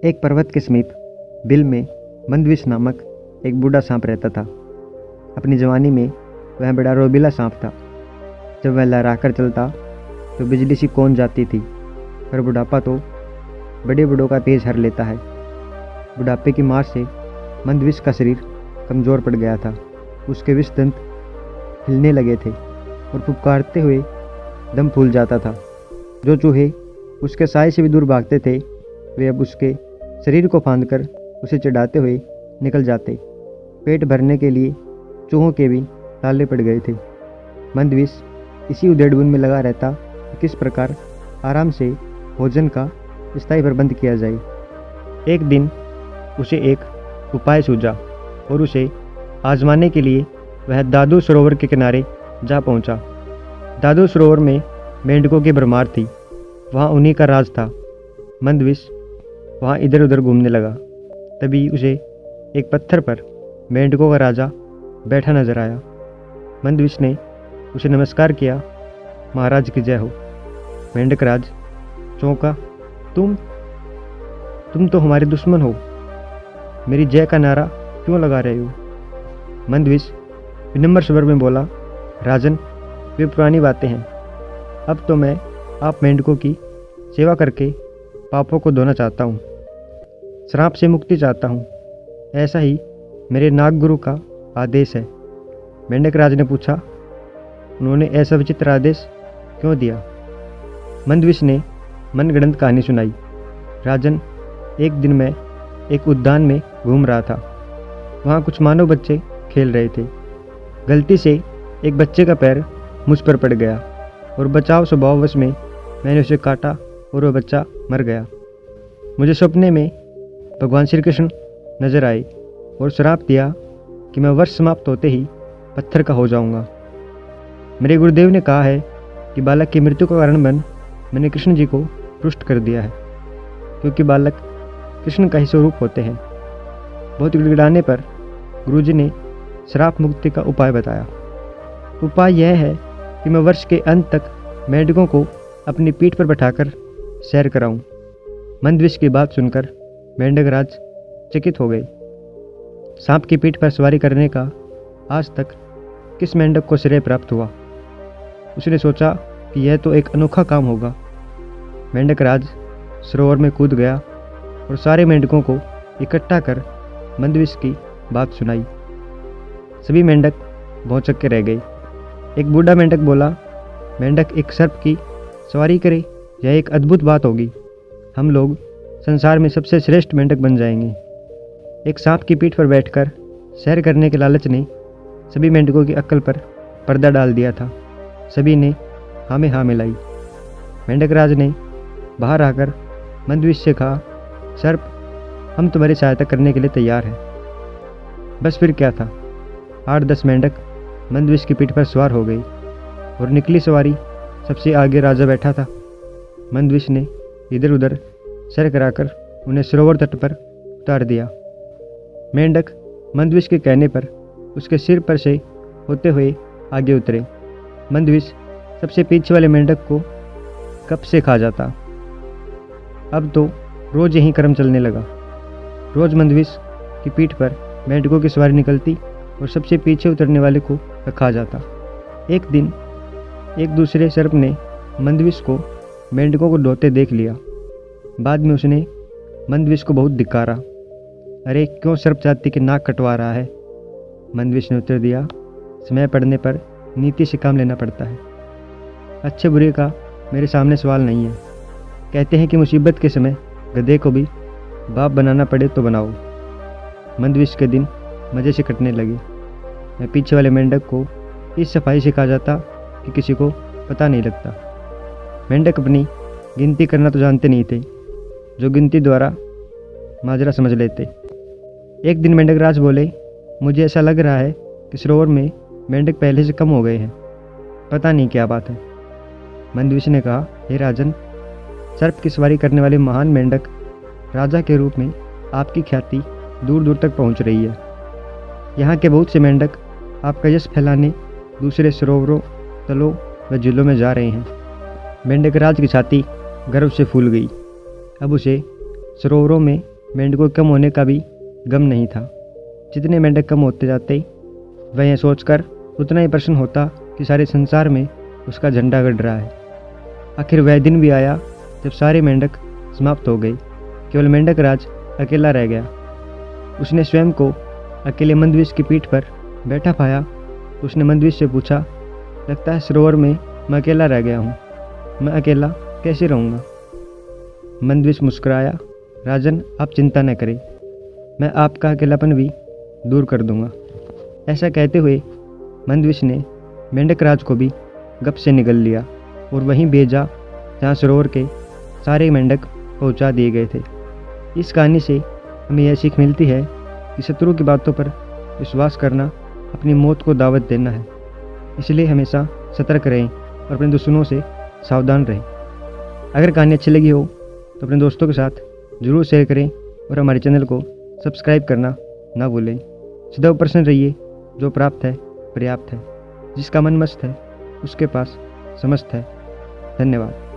एक पर्वत के समीप बिल में मंदविश नामक एक बूढ़ा सांप रहता था। अपनी जवानी में वह बड़ा रोबीला सांप था। जब वह लहराकर चलता तो बिजली सी कौन जाती थी, पर बुढ़ापा तो बड़े बूढ़ों का तेज हर लेता है। बुढ़ापे की मार से मंदविश का शरीर कमज़ोर पड़ गया था। उसके विष दंत हिलने लगे थे और फुफकारते हुए दम फूल जाता था। जो चूहे उसके साए से भी दूर भागते थे, वे अब उसके शरीर को फांदकर उसे चढ़ाते हुए निकल जाते। पेट भरने के लिए चूहों के भी ताले पड़ गए थे। मंदविश इसी उधेड़बुन में लगा रहता कि किस प्रकार आराम से भोजन का स्थायी प्रबंध किया जाए। एक दिन उसे एक उपाय सूझा और उसे आजमाने के लिए वह दादू सरोवर के किनारे जा पहुंचा। दादू सरोवर में मेंढकों की भरमार थी, वहाँ उन्हीं का राज था। मंदविश वहाँ इधर उधर घूमने लगा। तभी उसे एक पत्थर पर मेंढकों का राजा बैठा नजर आया। मंदविश ने उसे नमस्कार किया। महाराज की जय हो। मेंढक राज चौंका। तुम तो हमारे दुश्मन हो, मेरी जय का नारा क्यों लगा रहे हो? मंदविश विनम्र स्वर में बोला, राजन, वे पुरानी बातें हैं। अब तो मैं आप मेंढकों की सेवा करके पापों को धोना चाहता हूँ, श्राप से मुक्ति चाहता हूँ। ऐसा ही मेरे नागगुरु का आदेश है। मेंढक राज ने पूछा, उन्होंने ऐसा विचित्र आदेश क्यों दिया? मंदविश ने मनगढ़ंत कहानी सुनाई। राजन, एक दिन मैं एक उद्यान में घूम रहा था। वहाँ कुछ मानव बच्चे खेल रहे थे। गलती से एक बच्चे का पैर मुझ पर पड़ गया और बचाव स्वभाववश में मैंने उसे काटा और वह बच्चा मर गया। मुझे सपने में भगवान श्री कृष्ण नजर आए और श्राप दिया कि मैं वर्ष समाप्त होते ही पत्थर का हो जाऊंगा। मेरे गुरुदेव ने कहा है कि बालक की मृत्यु का कारण बन मैंने कृष्ण जी को रुष्ट कर दिया है, क्योंकि बालक कृष्ण का ही स्वरूप होते हैं। बहुत गिड़गिड़ाने पर गुरुजी ने श्राप मुक्ति का उपाय बताया। उपाय यह है कि मैं वर्ष के अंत तक मेंढकों को अपनी पीठ पर बैठाकर सैर कराऊं। मंदविश की बात सुनकर मेंढक राज चकित हो गए। सांप की पीठ पर सवारी करने का आज तक किस मेंढक को श्रेय प्राप्त हुआ? उसने सोचा कि यह तो एक अनोखा काम होगा। मेंढक राज सरोवर में कूद गया और सारे मेंढकों को इकट्ठा कर मंदविश की बात सुनाई। सभी मेंढक भौंचक के रह गए। एक बूढ़ा मेंढक बोला, मेंढक एक सर्प की सवारी करे, यह एक अद्भुत बात होगी। हम लोग संसार में सबसे श्रेष्ठ मेंढक बन जाएंगे। एक सांप की पीठ पर बैठकर सैर करने के लालच ने सभी मेंढकों की अक्ल पर पर्दा डाल दिया था। सभी ने हाँ में हाँ मिलाई। मेंढक राज ने बाहर आकर मंदविश से कहा, सर्प, हम तुम्हारी सहायता करने के लिए तैयार हैं। बस फिर क्या था, 8-10 मेंढक मंदविश की पीठ पर सवार हो गई और निकली सवारी सबसे आगे राजा बैठा था। मंदविश ने इधर उधर सैर कराकर उन्हें सरोवर तट पर उतार दिया। मेंढक मंदविश के कहने पर उसके सिर पर से होते हुए आगे उतरे। मंदविश सबसे पीछे वाले मेंढक को कब से खा जाता। अब तो रोज यही क्रम चलने लगा। रोज मंदविश की पीठ पर मेंढकों की सवारी निकलती और सबसे पीछे उतरने वाले को खा जाता। एक दिन एक दूसरे सर्प ने मंदविश को मेंढकों को ढोते देख लिया। बाद में उसने मंदविश को बहुत धिक्कारा। अरे, क्यों सर्प जाति की नाक कटवा रहा है? मंदविश ने उत्तर दिया, समय पड़ने पर नीति से काम लेना पड़ता है। अच्छे बुरे का मेरे सामने सवाल नहीं है। कहते हैं कि मुसीबत के समय गधे को भी बाप बनाना पड़े तो बनाओ। मंदविश के दिन मज़े से कटने लगे। मैं पीछे वाले मेंढक को इस सफाई से कहा जाता कि किसी को पता नहीं लगता। मेंढक अपनी गिनती करना तो जानते नहीं थे, जो गिनती द्वारा माजरा समझ लेते। एक दिन मेंढक राज बोले, मुझे ऐसा लग रहा है कि सरोवर में मेंढक पहले से कम हो गए हैं, पता नहीं क्या बात है। मंदविश ने कहा, हे राजन, सर्प की सवारी करने वाले महान मेंढक राजा के रूप में आपकी ख्याति दूर दूर तक पहुंच रही है। यहाँ के बहुत से मेंढक आपका यश फैलाने दूसरे सरोवरों, तलों व झीलों में जा रहे हैं। मेंढक राज की छाती गर्व से फूल गई। अब उसे सरोवरों में मेंढकों के कम होने का भी गम नहीं था। जितने मेंढक कम होते जाते वह यह सोचकर उतना ही प्रसन्न होता कि सारे संसार में उसका झंडा गड़ रहा है। आखिर वह दिन भी आया जब सारे मेंढक समाप्त हो गए, केवल मेंढक राज अकेला रह गया। उसने स्वयं को अकेले मंदविश की पीठ पर बैठा पाया। उसने मंदविश से पूछा, लगता है सरोवर में मैं अकेला रह गया हूँ, मैं अकेला कैसे रहूँगा? मंदविश मुस्कुराया, राजन आप चिंता न करें, मैं आपका अकेलापन भी दूर कर दूंगा। ऐसा कहते हुए मंदविश ने मेंढक राज को भी गप से निगल लिया और वहीं भेजा जहाँ सरोवर के सारे मेंढक पहुँचा दिए गए थे। इस कहानी से हमें यह सीख मिलती है कि शत्रु की बातों पर विश्वास करना अपनी मौत को दावत देना है। इसलिए हमेशा सतर्क रहें और अपने दुश्मनों से सावधान रहें। अगर कहानी अच्छी लगी हो तो अपने दोस्तों के साथ ज़रूर शेयर करें और हमारे चैनल को सब्सक्राइब करना ना भूलें। सदैव प्रसन्न रहिए, जो प्राप्त है पर्याप्त है, जिसका मन मस्त है उसके पास समस्त है। धन्यवाद।